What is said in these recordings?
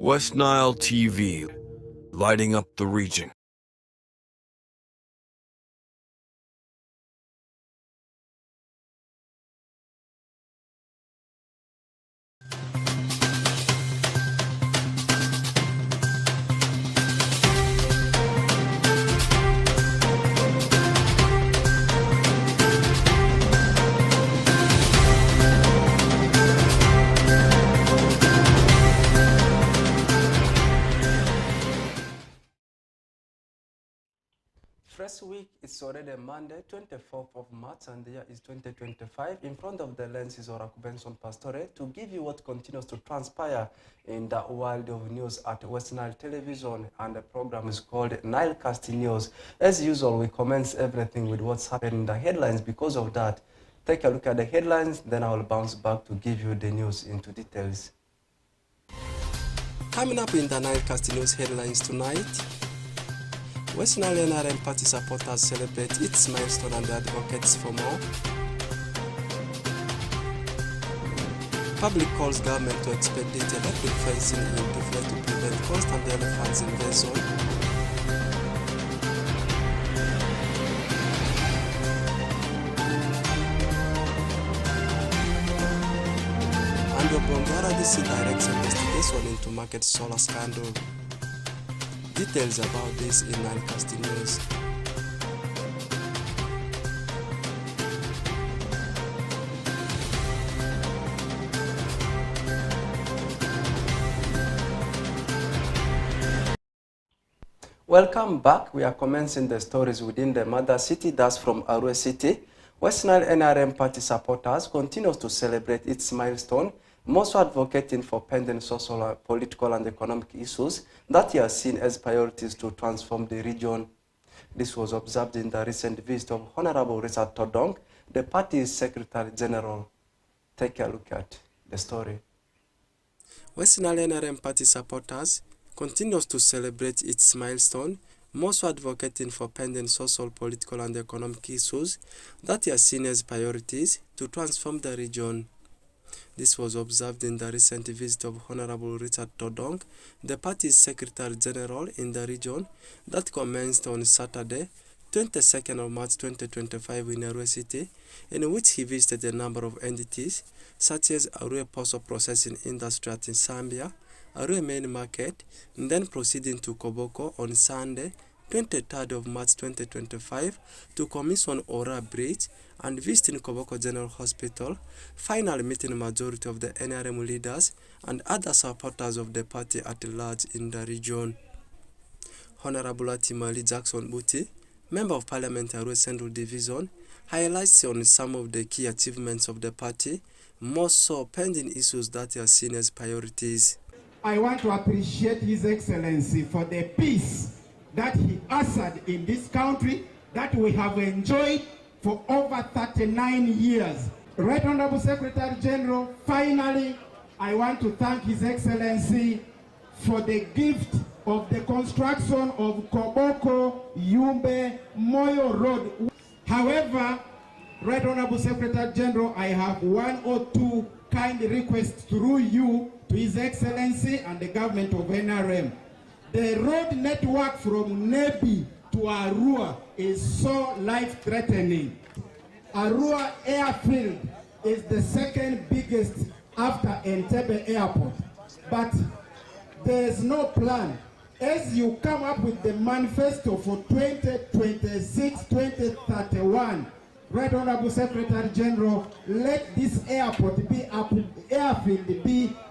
West Nile TV, lighting up the region. First week, it's already Monday, 24th of March, and the year is 2025. In front of the lens is Oraku Benson Pastore to give you what continues to transpire in the world of news at West Nile Television, and the program is called NILE News. As usual, we commence everything with what's happening in the headlines. Because of that, take a look at the headlines, then I will bounce back to give you the news into details. Coming up in the NILE News headlines tonight, West Nile NRM party supporters celebrate its milestone and advocates for more. Public calls government to expedite electric fencing in Tufle to prevent constant elephants invasion. And the Bongara DC directs investigation into market solar scandal. Details about this in NILE News. Welcome back. We are commencing the stories within the mother city, that's from Arua City. West Nile NRM party supporters continues to celebrate its milestone, most advocating for pending social, political, and economic issues that are seen as priorities to transform the region. This was observed in the recent visit of Honorable Richard Todong, the party's Secretary General. Take a look at the story. West Nile NRM party supporters continues to celebrate its milestone, most advocating for pending social, political, and economic issues that are seen as priorities to transform the region. This was observed in the recent visit of Honorable Richard Todong, the party's Secretary General in the region, that commenced on Saturday, 22nd of March 2025 in Arua City, in which he visited a number of entities such as Arua Postal Processing Industry at Zambia, Arua Main Market, and then proceeding to Koboko on Sunday, 23rd of March 2025 to commission Ora Bridge and visiting Koboko General Hospital, finally meeting majority of the NRM leaders and other supporters of the party at large in the region. Honorable Atimali Jackson Buti, Member of Parliament Arua Central Division, highlights on some of the key achievements of the party, more so pending issues that are seen as priorities. I want to appreciate His Excellency for the peace that he ushered in this country that we have enjoyed for over 39 years. Right Honorable Secretary General, finally, I want to thank His Excellency for the gift of the construction of Koboko, Yumbe, Moyo Road. However, Right Honorable Secretary General, I have one or two kind requests through you to His Excellency and the government of NRM. The road network from Nebi to Arua is so life-threatening. Arua Airfield is the second biggest after Entebbe Airport. But there's no plan. As you come up with the manifesto for 2026-2031, Right Honorable Secretary General, let this airfield be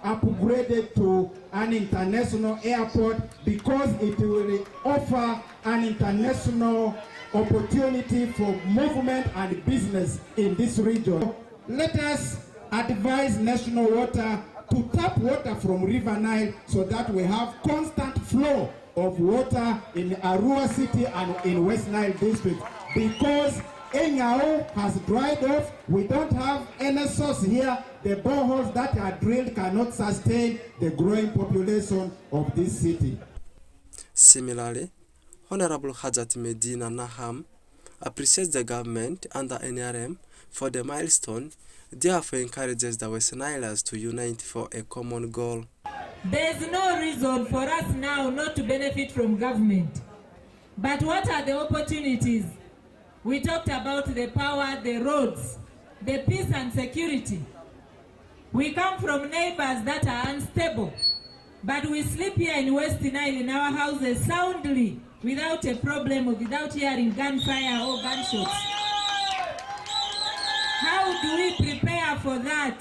upgraded to an international airport because it will offer an international opportunity for movement and business in this region. Let us advise National Water to tap water from River Nile so that we have constant flow of water in Arua City and in West Nile District, because Enyao has dried off. We don't have any source here. The boreholes that are drilled cannot sustain the growing population of this city. Similarly, Honorable Hajat Medina Naham appreciates the government and the NRM for the milestone, therefore encourages the West Nilers to unite for a common goal. There's no reason for us now not to benefit from government. But what are the opportunities? We talked about the power, the roads, the peace and security. We come from neighbors that are unstable, but we sleep here in West Nile in our houses soundly, without a problem, or without hearing gunfire or gunshots. How do we prepare for that?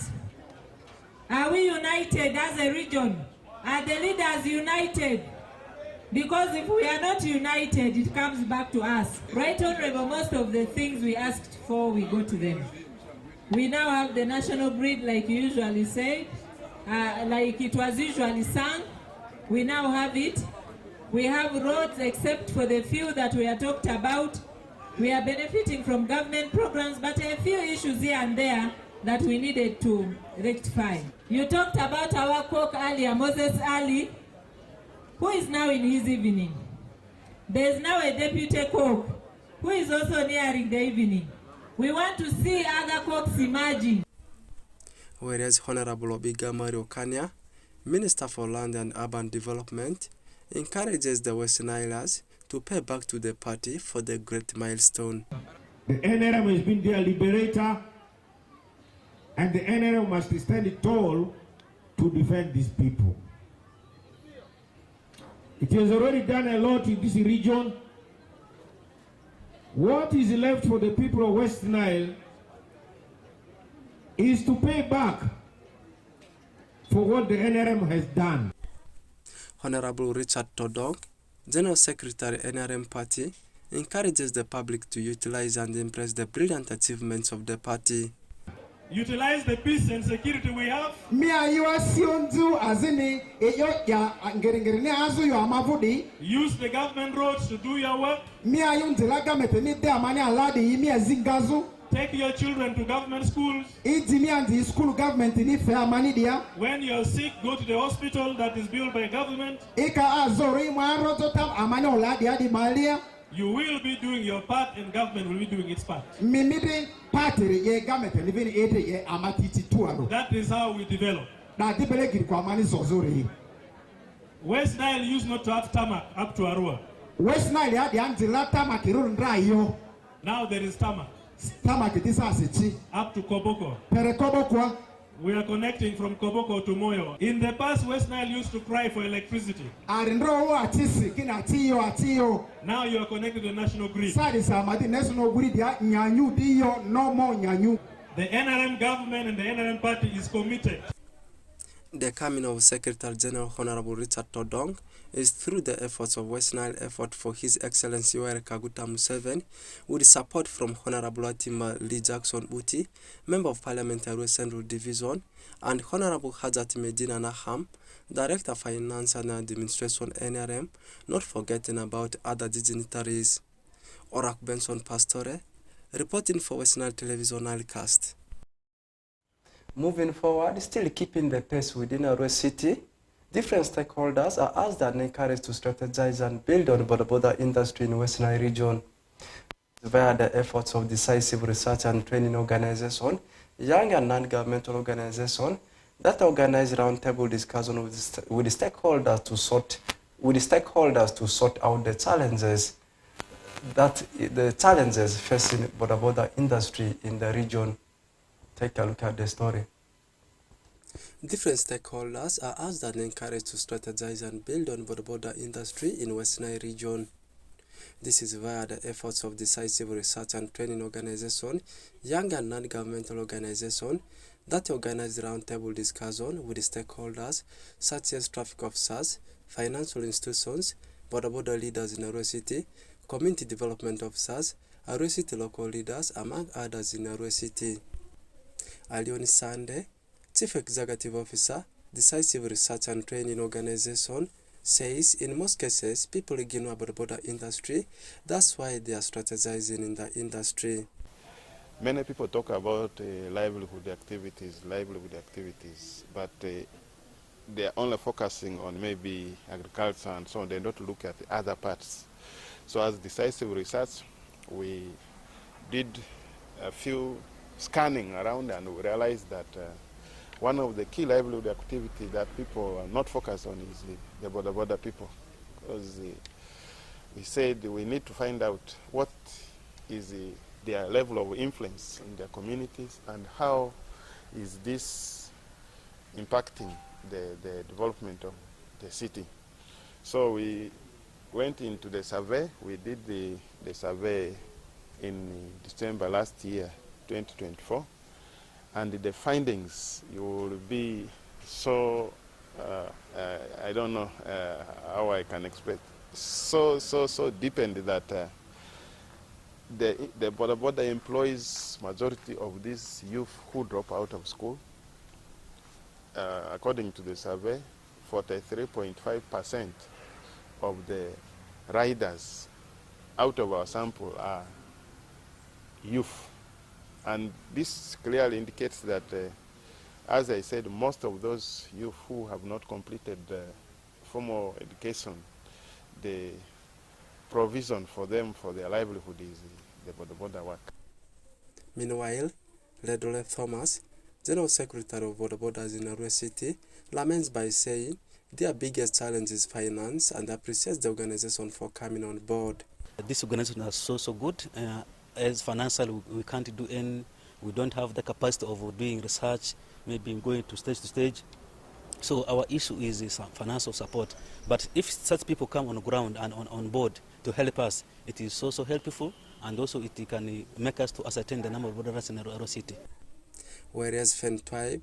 Are we united as a region? Are the leaders united? Because if we are not united, it comes back to us. Right, Honorable, most of the things we asked for, we go to them. We now have the national grid, like you usually say, like it was usually sung. We now have it. We have roads, except for the few that we are talked about. We are benefiting from government programs, but a few issues here and there that we needed to rectify. You talked about our cook earlier, Moses Ali, who is now in his evening. There's now a deputy cook who is also nearing the evening. We want to see other cooks emerging. Whereas Honorable Obiga Mario Kanya, Minister for Land and Urban Development, encourages the West Nilers to pay back to the party for the great milestone. The NRM has been their liberator, and the NRM must stand tall to defend these people. It has already done a lot in this region. What is left for the people of West Nile is to pay back for what the NRM has done. Honorable Richard Todong, General Secretary NRM Party, encourages the public to utilize and impress the brilliant achievements of the party. Utilize the peace and security we have. Use the government roads to do your work. Take your children to government schools. When you're sick, go to the hospital that is built by government. You will be doing your part and government will be doing its part. That is how we develop. West Nile used not to have tarmac up to Arua. Now there is tarmac. Up to Koboko. We are connecting from Koboko to Moyo. In the past, West Nile used to cry for electricity. Now you are connected to the national grid. The NRM government and the NRM party is committed. The coming of Secretary General Honorable Richard Todong is through the efforts of West Nile effort for His Excellency Yoweri Kaguta Museveni, with support from Honorable Atima Lee Jackson Uti, Member of Parliament Arua Central Division, and Honorable Hajat Medina Naham, Director of Finance and Administration NRM, not forgetting about other dignitaries. Orak Benson Pastore, reporting for West Nile Television Nilecast. Moving forward, still keeping the pace within Arua City, different stakeholders are asked and encouraged to strategize and build on border industry in West Nile region. Via the efforts of decisive research and training organization, young and non-governmental organization that organize roundtable discussion with the stakeholders to sort out the challenges facing border industry in the region. Take a look at the story. Different stakeholders are asked and encouraged to strategize and build on border industry in West Nile region. This is via the efforts of decisive research and training organization, young and non-governmental organization that organize roundtable discussion with stakeholders such as traffic officers, financial institutions, border leaders in Arua City, community development officers, Arua City local leaders, among others in Arua City. Alioni Sande, Chief Executive Officer, Decisive Research and Training Organization, says in most cases people ignore about the border industry. That's why they are strategizing in the industry. Many people talk about livelihood activities, but they are only focusing on maybe agriculture and so on. They don't look at the other parts. So as Decisive Research, we did a few scanning around and we realized that one of the key livelihood activities that people are not focused on is the border people. Because we said we need to find out what is their level of influence in their communities and how is this impacting the development of the city. So we went into the survey. We did the survey in December last year, 2024. And the findings, you will be so, I don't know how I can express, so deepened that the border employs majority of these youth who drop out of school. According to the survey, 43.5% of the riders out of our sample are youth. And this clearly indicates that, as I said, most of those youth who have not completed formal education, the provision for them for their livelihood is the border work. Meanwhile, Ledole Thomas, General Secretary of Border Borders in Arua City, laments by saying their biggest challenge is finance and appreciates the organization for coming on board. This organization is so good. As financial, we can't do any, we don't have the capacity of doing research, maybe going to stage. So our issue is financial support. But if such people come on ground and on board to help us, it is so helpful, and also it can make us to ascertain the number of borderers in Arua City. Whereas Fen Twibe,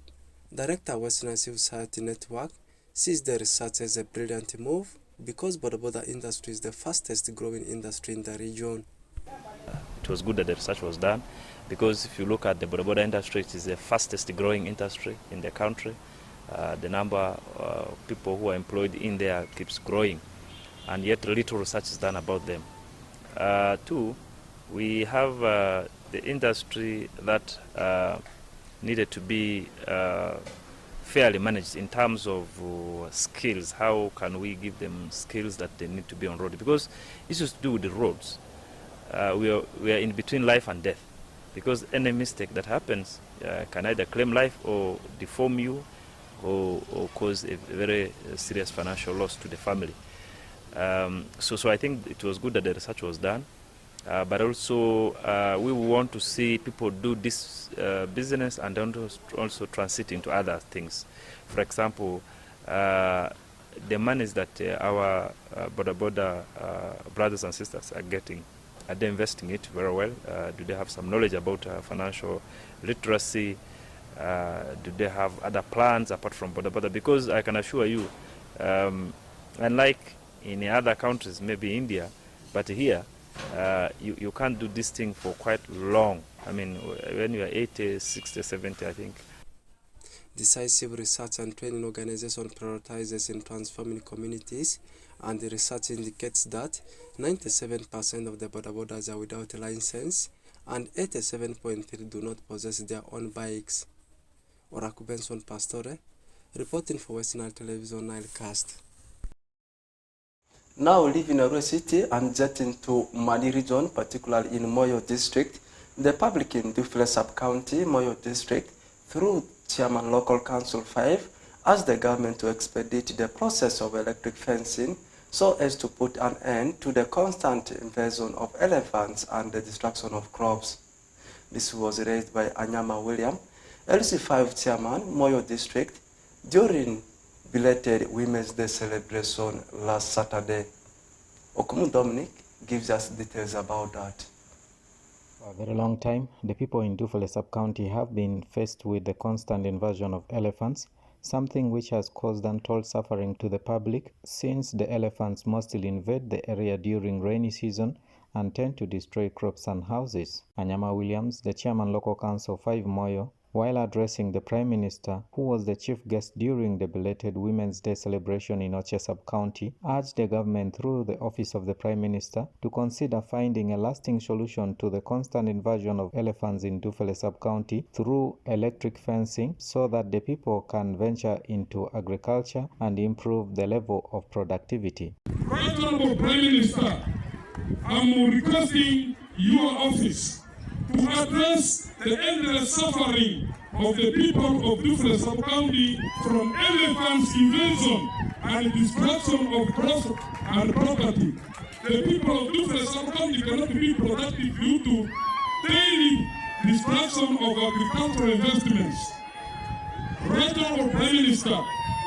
Director of Western Civil Society Network, sees the research as a brilliant move because border industry is the fastest growing industry in the region. It was good that the research was done, because if you look at the border industry, it is the fastest growing industry in the country. The number of people who are employed in there keeps growing, and yet little research is done about them. Two, we have the industry that needed to be fairly managed in terms of skills. How can we give them skills that they need to be on road? Because issues to do with the roads. We are in between life and death, because any mistake that happens can either claim life or deform you or cause a very serious financial loss to the family. So I think it was good that the research was done, but also we want to see people do this business and also transit into other things. For example, the monies that our border brothers and sisters are getting, are they investing it very well? Do they have some knowledge about financial literacy? Do they have other plans apart from border? Because I can assure you, unlike in other countries, maybe India, but here, you can't do this thing for quite long. I mean, when you are 80, 60, 70, I think. Decisive Research and Training Organization prioritizes in transforming communities, and the research indicates that 97% of the borders are without a license and 87.3% do not possess their own bikes. Oraku Benson Pastore, reporting for Western Nile Television Nilecast. Now leaving Arua City and jetting to Mali region, particularly in Moyo district, the public in Dufile sub-county, Moyo district, through Chairman Local Council 5, asked the government to expedite the process of electric fencing so as to put an end to the constant invasion of elephants and the destruction of crops. This was raised by Anyama William, LC5 Chairman, Moyo district, during belated Women's Day celebration last Saturday. Okumu Dominic gives us details about that. For a very long time, the people in Dufile sub-county have been faced with the constant invasion of elephants, something which has caused untold suffering to the public, since the elephants mostly invade the area during rainy season and tend to destroy crops and houses. Anyama Williams, the Chairman Local Council 5 Moyo, while addressing the Prime Minister, who was the chief guest during the belated Women's Day celebration in Oche sub-county, urged the government through the Office of the Prime Minister to consider finding a lasting solution to the constant invasion of elephants in Dufile sub-county through electric fencing, so that the people can venture into agriculture and improve the level of productivity. Right Honorable Prime Minister, I'm requesting your office to address the endless suffering of the people of Dufle sub-county from elephants invasion and destruction of crops and property. The people of Dufle sub-county cannot be productive due to daily destruction of agricultural investments. Right Honorable Prime Minister,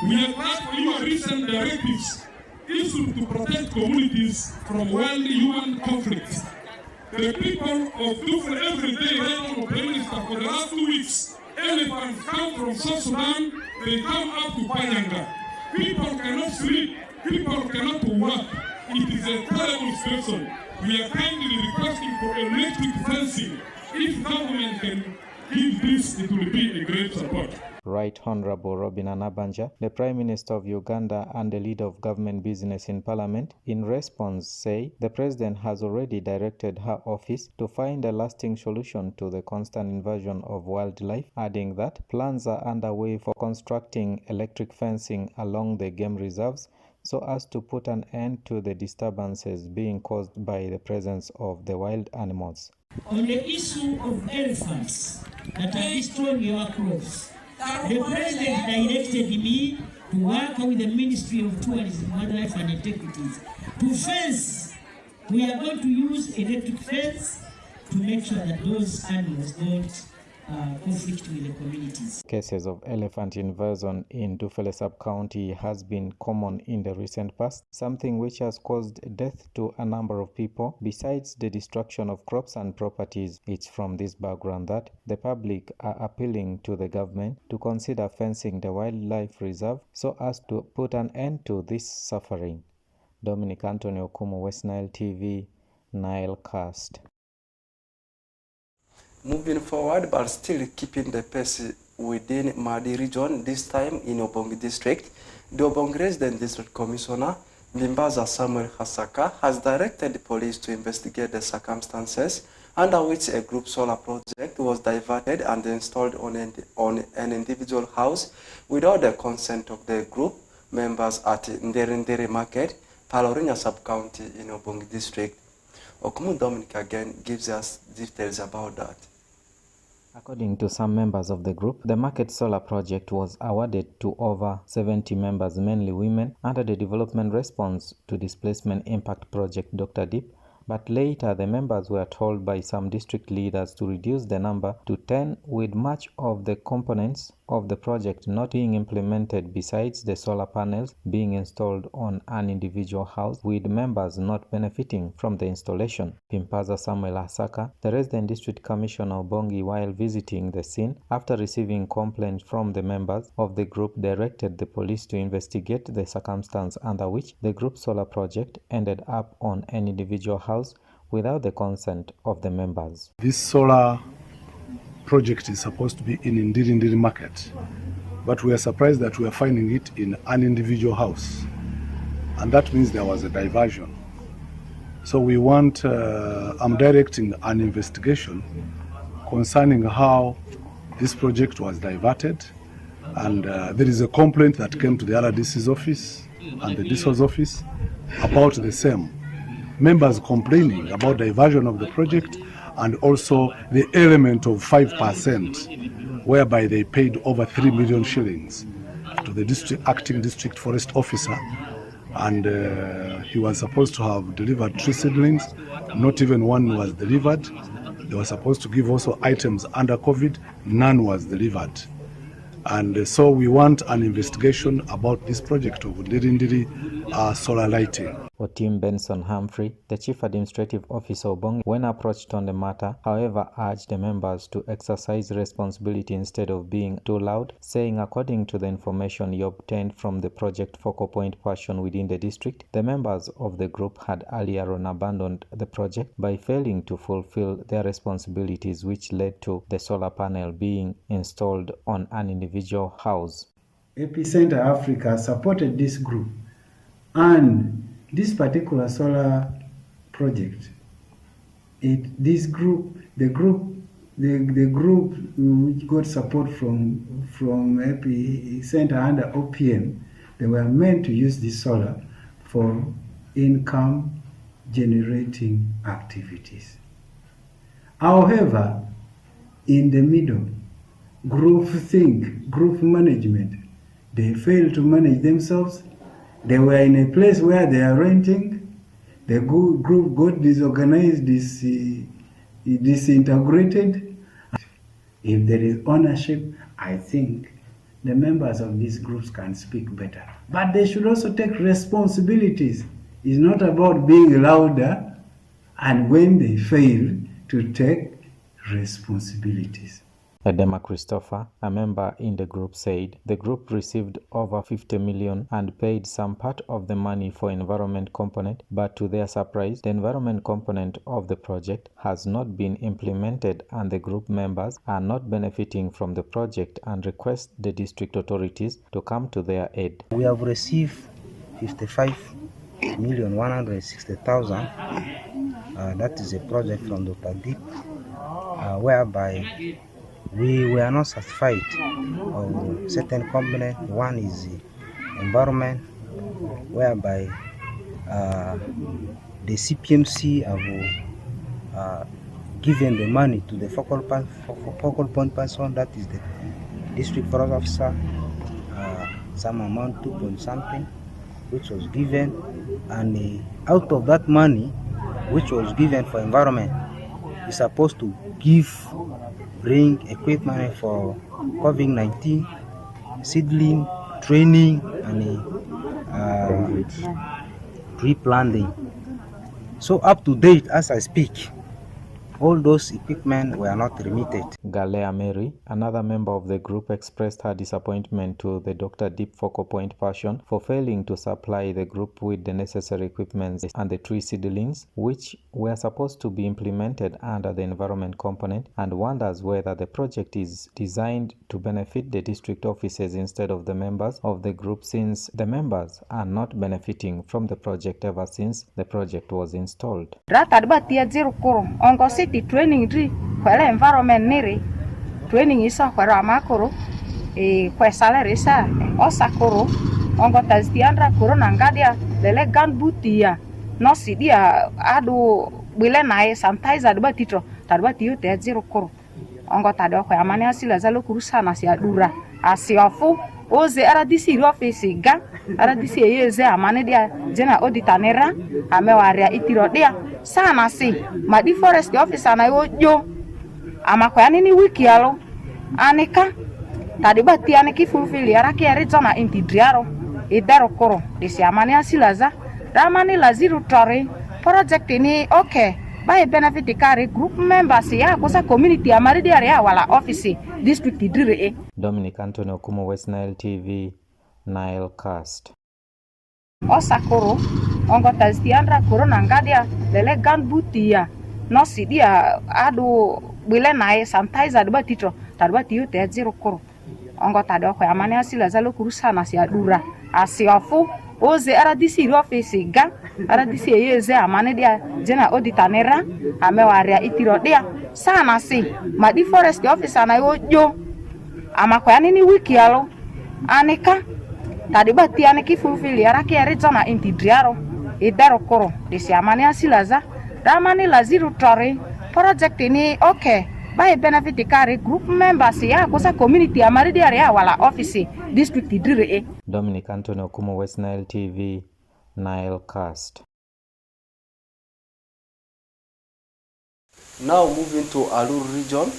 we are glad for your recent directives issued to protect communities from wild human conflicts. The people of Dufle every day, Right Honorable Prime Minister, for the last 2 weeks, elephants come from South Sudan, they come up to Panyanga. People cannot sleep, people cannot work. It is a terrible situation. We are kindly requesting for electric fencing. If government can give this, it will be a great support. Right Honorable Robin Anabanja, the Prime Minister of Uganda and the leader of government business in Parliament, in response say the President has already directed her office to find a lasting solution to the constant invasion of wildlife, adding that plans are underway for constructing electric fencing along the game reserves so as to put an end to the disturbances being caused by the presence of the wild animals. On the issue of elephants that are destroying your crops, the President directed me to work with the Ministry of Tourism, Wildlife and Antiquities to fence. We are going to use electric fence to make sure that those animals don't conflict with the communities. Cases of elephant invasion in Dufle sub-county has been common in the recent past, something which has caused death to a number of people. Besides the destruction of crops and properties, it's from this background that the public are appealing to the government to consider fencing the wildlife reserve so as to put an end to this suffering. Dominic Anthony Okumu, West Nile TV, Nile Cast. Moving forward, but still keeping the pace within Madi region, this time in Obongi district, the Obongi Resident District Commissioner, Mimbaza Samuel Hasaka, has directed the police to investigate the circumstances under which a group solar project was diverted and installed on an individual house without the consent of the group members at Nderendere Market, Palorinya Sub-County in Obongi district. Okumu Dominic again gives us details about that. According to some members of the group, the market solar project was awarded to over 70 members, mainly women, under the Development Response to Displacement Impact Project Dr. Deep, but later the members were told by some district leaders to reduce the number to 10, with much of the components of the project not being implemented, besides the solar panels being installed on an individual house, with members not benefiting from the installation. Pimpaza Samuel Asaka, the resident district commissioner of Bongi, while visiting the scene after receiving complaints from the members of the group, directed the police to investigate the circumstance under which the group solar project ended up on an individual house without the consent of the members. This solar project is supposed to be in Ndirindiri Market, but we are surprised that we are finding it in an individual house, and that means there was a diversion. So we want, I'm directing an investigation concerning how this project was diverted, and there is a complaint that came to the RDC's office and the DSO's office about the same. Members complaining about diversion of the project and also the element of 5%, whereby they paid over 3 million shillings to the acting district forest officer, and he was supposed to have delivered 3 seedlings. Not even one was delivered. They were supposed to give also items under COVID. None was delivered. And so we want an investigation about this project of Ndirindiri solar lighting. Otim Benson Humphrey, the Chief Administrative Officer of Bongi, when approached on the matter, however, urged the members to exercise responsibility instead of being too loud, saying according to the information he obtained from the project focal point person within the district, the members of the group had earlier on abandoned the project by failing to fulfill their responsibilities, which led to the solar panel being installed on an individual house. Epicenter Africa supported this group, and this particular solar project, the group which got support from Epicenter under OPM, they were meant to use this solar for income generating activities. However, in the middle, group think, group management. They fail to manage themselves. They were in a place where they are renting. The group got disorganized, disintegrated. If there is ownership, I think the members of these groups can speak better. But they should also take responsibilities. It's not about being louder, and when they fail, to take responsibilities. Edema Christopher, a member in the group, said the group received over 50 million and paid some part of the money for environment component, but to their surprise, the environment component of the project has not been implemented and the group members are not benefiting from the project and request the district authorities to come to their aid. We have received 55,160,000. That is a project from Dr. Deep, whereby we were not satisfied of certain component. One is the environment, whereby the CPMC have given the money to the focal point person, that is the district forest officer, some amount 2 point something, which was given, and out of that money, which was given for environment, is supposed to bring equipment for COVID-19, seedling, training, and tree planting. So up to date, as I speak, all those equipment were not remitted. Galea Mary, another member of the group, expressed her disappointment to the Dr. Deep Focal Point Passion for failing to supply the group with the necessary equipment and the tree seedlings, which were supposed to be implemented under the environment component, and wonders whether the project is designed to benefit the district offices instead of the members of the group, since the members are not benefiting from the project ever since the project was installed. Training kwela environment niri training isa kwera makoro kwa salary sa osakoro ongo tastiandra corona ngadia lele ganbutia no sidia adu bile nae sanitizer adba titro tadba tiu te 0 koro ongo tado kwa amani asila zalo kurusa na si adura asiofu oze ara disi office ga ara disi yeze amani dia jena auditanera amewaria itiro dia sana si madi forest officer na yojo amakwaya nini wiki yalo anika tadi bati aniki fulfili araki erizona intidriaro idaro koro disi amani asilaza ramani laziru tore project ini okay by benefit kari group members ya kusa community amari dia ya wala office district dire. Dominic Anthony Okumo, West Nile TV, Nile Cast. Osakoro ongo tastiandra corona ngadia lele ganbutia no sidia adu bile nae sanitizer adba titro tadba tiu te 0 koro ongo tado kwa amani asila zalo kurusa na si adura asiofu oze ara disi office ga ara disi yeze amani dia jena auditanera amewaria itiro dia sana si madi forest officer na yojo amakwaya nini wiki yalo anika tadi bati aniki fulfili araki erizona intidriaro idaro koro disi amani asilaza ramani laziru tore project ini okay by benefit kari group members ya kusa community amari dia ya wala office district dire. Dominic Anthony Okumo, West Nile TV, Nile Cast. Now moving to Alur region,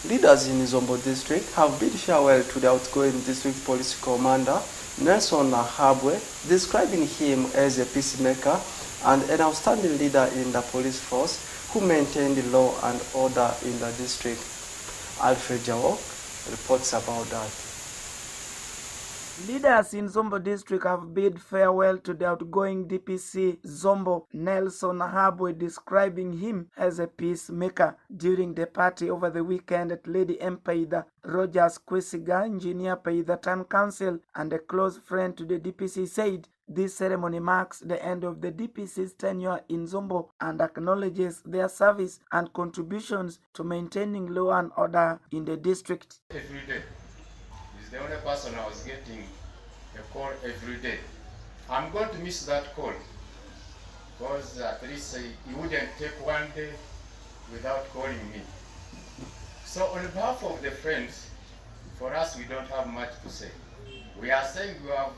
leaders in Zombo district have bid farewell to the outgoing district police commander Nelson Nahabwe, describing him as a peacemaker and an outstanding leader in the police force who maintained the law and order in the district. Alfred Jawok reports about that. Leaders in Zombo district have bid farewell to the outgoing DPC Zombo Nelson Nahabwe, describing him as a peacemaker. During the party over the weekend at Lady Mpaida, Rogers Kwesiga, engineer Paida Town Council and a close friend to the DPC, said this ceremony marks the end of the DPC's tenure in Zombo and acknowledges their service and contributions to maintaining law and order in the district. Every day. He's the only person I was getting a call every day. I'm going to miss that call because at least he wouldn't take one day without calling me. So on behalf of the friends, for us, we don't have much to say. We are saying you have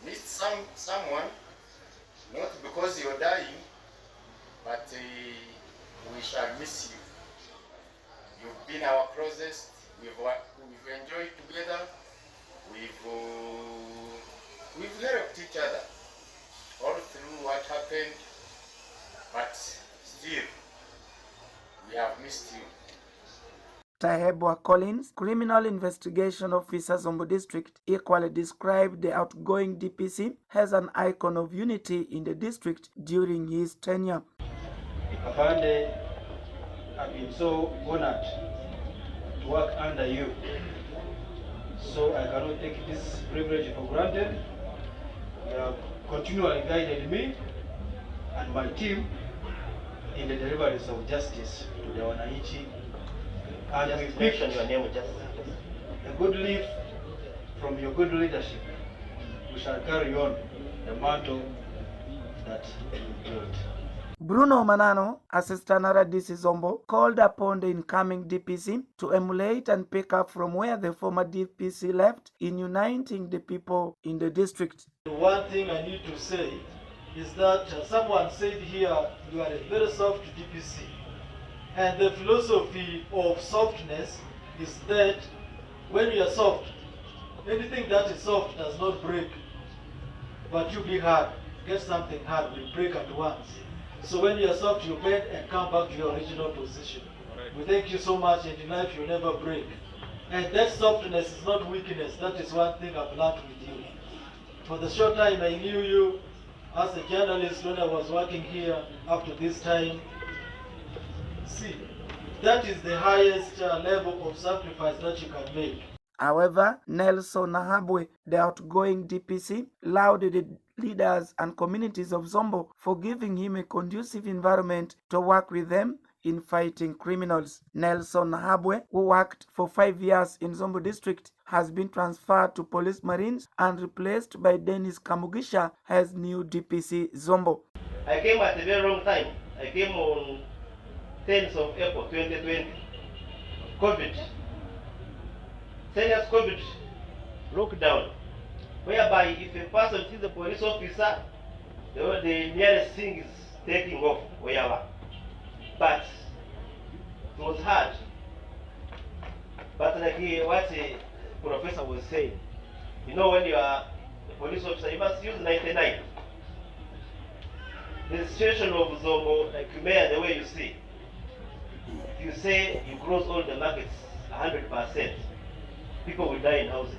missed someone, not because you're dying, but we shall miss you. You've been our closest. We've enjoyed together. We've helped each other all through what happened, but still, we have missed you. Tahebwa Collins, Criminal Investigation Officer, Zombo District, equally described the outgoing DPC as an icon of unity in the district during his tenure. Afande, I've been so honored to work under you, so I cannot take this privilege for granted. You have continually guided me and my team in the deliveries of justice to the Wananchi. And we picked your name, a good leaf from your good leadership. We shall carry on the mantle that you built. Bruno Manano, Assistant RDC Zombo, called upon the incoming DPC to emulate and pick up from where the former DPC left in uniting the people in the district. The one thing I need to say is that someone said here, you are a very soft DPC. And the philosophy of softness is that when you are soft, anything that is soft does not break. But you be hard, get something hard, will break at once. So when you are soft, you bend and come back to your original position. We thank you so much, and in life you never break. And that softness is not weakness. That is one thing I've learned with you. For the short time I knew you as a journalist when I was working here up to this time, see, that is the highest level of sacrifice that you can make. However, Nelson Nahabwe, the outgoing DPC, lauded the leaders and communities of Zombo for giving him a conducive environment to work with them in fighting criminals. Nelson Nahabwe, who worked for 5 years in Zombo district, has been transferred to Police Marines and replaced by Dennis Kamugisha as new DPC Zombo. I came at a very wrong time. I came on 10th of April 2020. COVID. Serious COVID lockdown, whereby if a person sees a police officer, the nearest thing is taking off wherever. But it was hard. But like what the professor was saying, you know, when you are a police officer, you must use 99. The situation of Zombo, like Mayor, the way you see, if you say you close all the markets 100%, people will die in houses.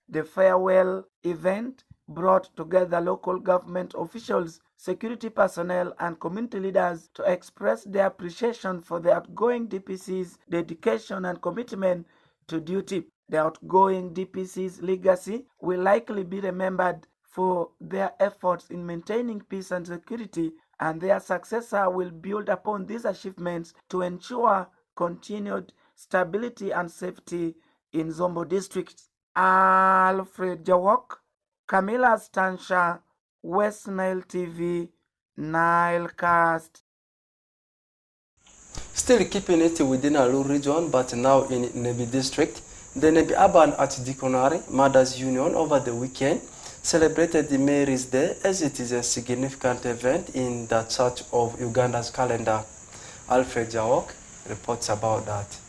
The farewell event brought together local government officials, security personnel, and community leaders to express their appreciation for the outgoing DPC's dedication and commitment to duty. The outgoing DPC's legacy will likely be remembered for their efforts in maintaining peace and security, and their successor will build upon these achievements to ensure continued stability and safety in Zombo district. Alfred Jawok, Camilla Stansha, West Nile TV, Nilecast. Still keeping it within Alu region, but now in Nebi district, the Nebi Urban Archdeaconry Mothers Union over the weekend celebrated the Mary's Day as it is a significant event in the Church of Uganda's calendar. Alfred Jawok reports about that.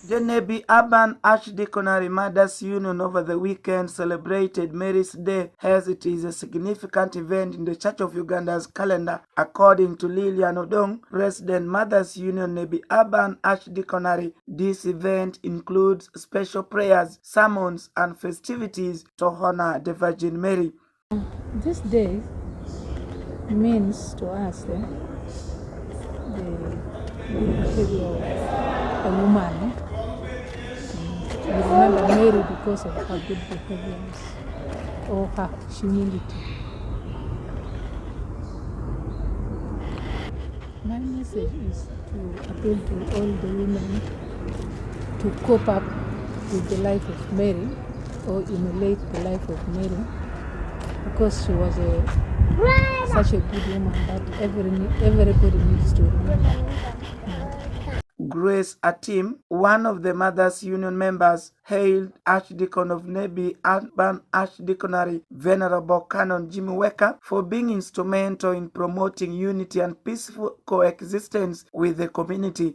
The Nebi Urban Archdeaconry Mothers Union over the weekend celebrated Mary's Day as it is a significant event in the Church of Uganda's calendar. According to Lilian Odong, President Mothers Union Nebi Urban Archdeaconry, this event includes special prayers, sermons, and festivities to honor the Virgin Mary. This day means to us the behavior of a woman. We remember Mary because of her good behaviors or her humility. My message is to appeal to all the women to cope up with the life of Mary or emulate the life of Mary, because she was such a good woman that everybody needs to remember. Grace Atim, one of the Mothers Union members, hailed Archdeacon of Nebi Urban Archdeaconry Venerable Canon Jimmy Weka for being instrumental in promoting unity and peaceful coexistence with the community.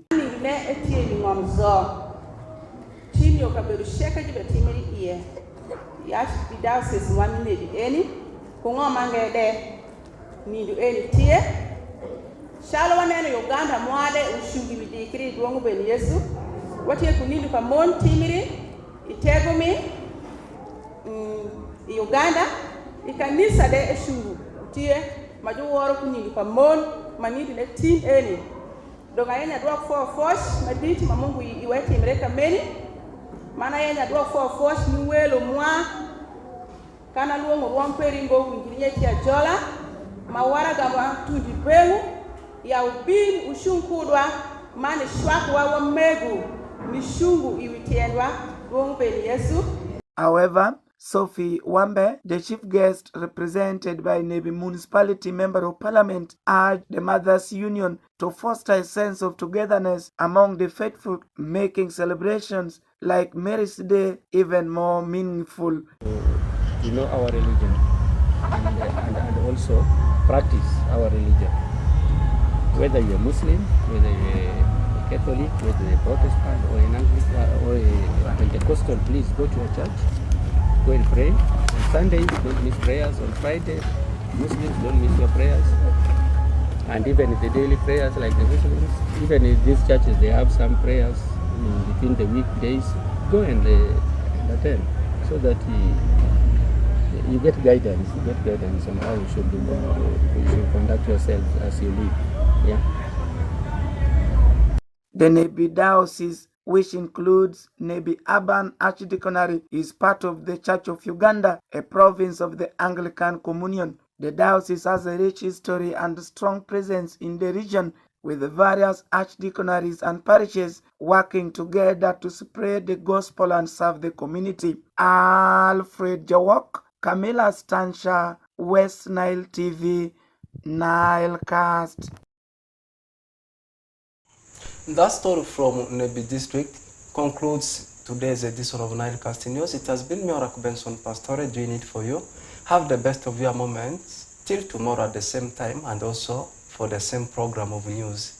Shalo wanene Uganda mwade ushugi bidikiri duongo ben Yesu watie kunindu pa mon timiri itegumi Uganda ikanisa de eshugu tie maju woro kunindu pa mon manidi ne tin eni donga yenya dwa for force maditi mamungu iweke imreka meni mana yenya dwa for force ni welo mwa kana luongo romperi ngo wingirie tia jola mawara gamba tundi bengu ya ubin ushunkudwa mani shwakwa wa megu mishungu iwitiendwa gongbe Yesu. However, Sophie Wambe, the chief guest represented by Nebi Municipality Member of Parliament, urged the Mothers Union to foster a sense of togetherness among the faithful, making celebrations like Mary's Day even more meaningful. You know our religion and also practice our religion. Whether you're Muslim, whether you're a Catholic, whether you're a Protestant or an Anglican or a Pentecostal, please go to a church, go and pray. On Sunday, don't miss prayers. On Friday, Muslims don't miss your prayers. And even the daily prayers like the Muslims, even in these churches, they have some prayers between the weekdays. Go and attend so that you get guidance. You get guidance on how you should conduct yourselves as you live. Yeah. The Nebi Diocese, which includes Nebi Urban Archdeaconry, is part of the Church of Uganda, a province of the Anglican Communion. The diocese has a rich history and strong presence in the region, with the various archdeaconries and parishes working together to spread the gospel and serve the community. Alfred Jawok, Camilla Stansha, West Nile TV, Nilecast. That story from Nebi District concludes today's edition of Nilecast News. It has been me, Oraku Benson Pastore, doing it for you. Have the best of your moments till tomorrow at the same time and also for the same program of news.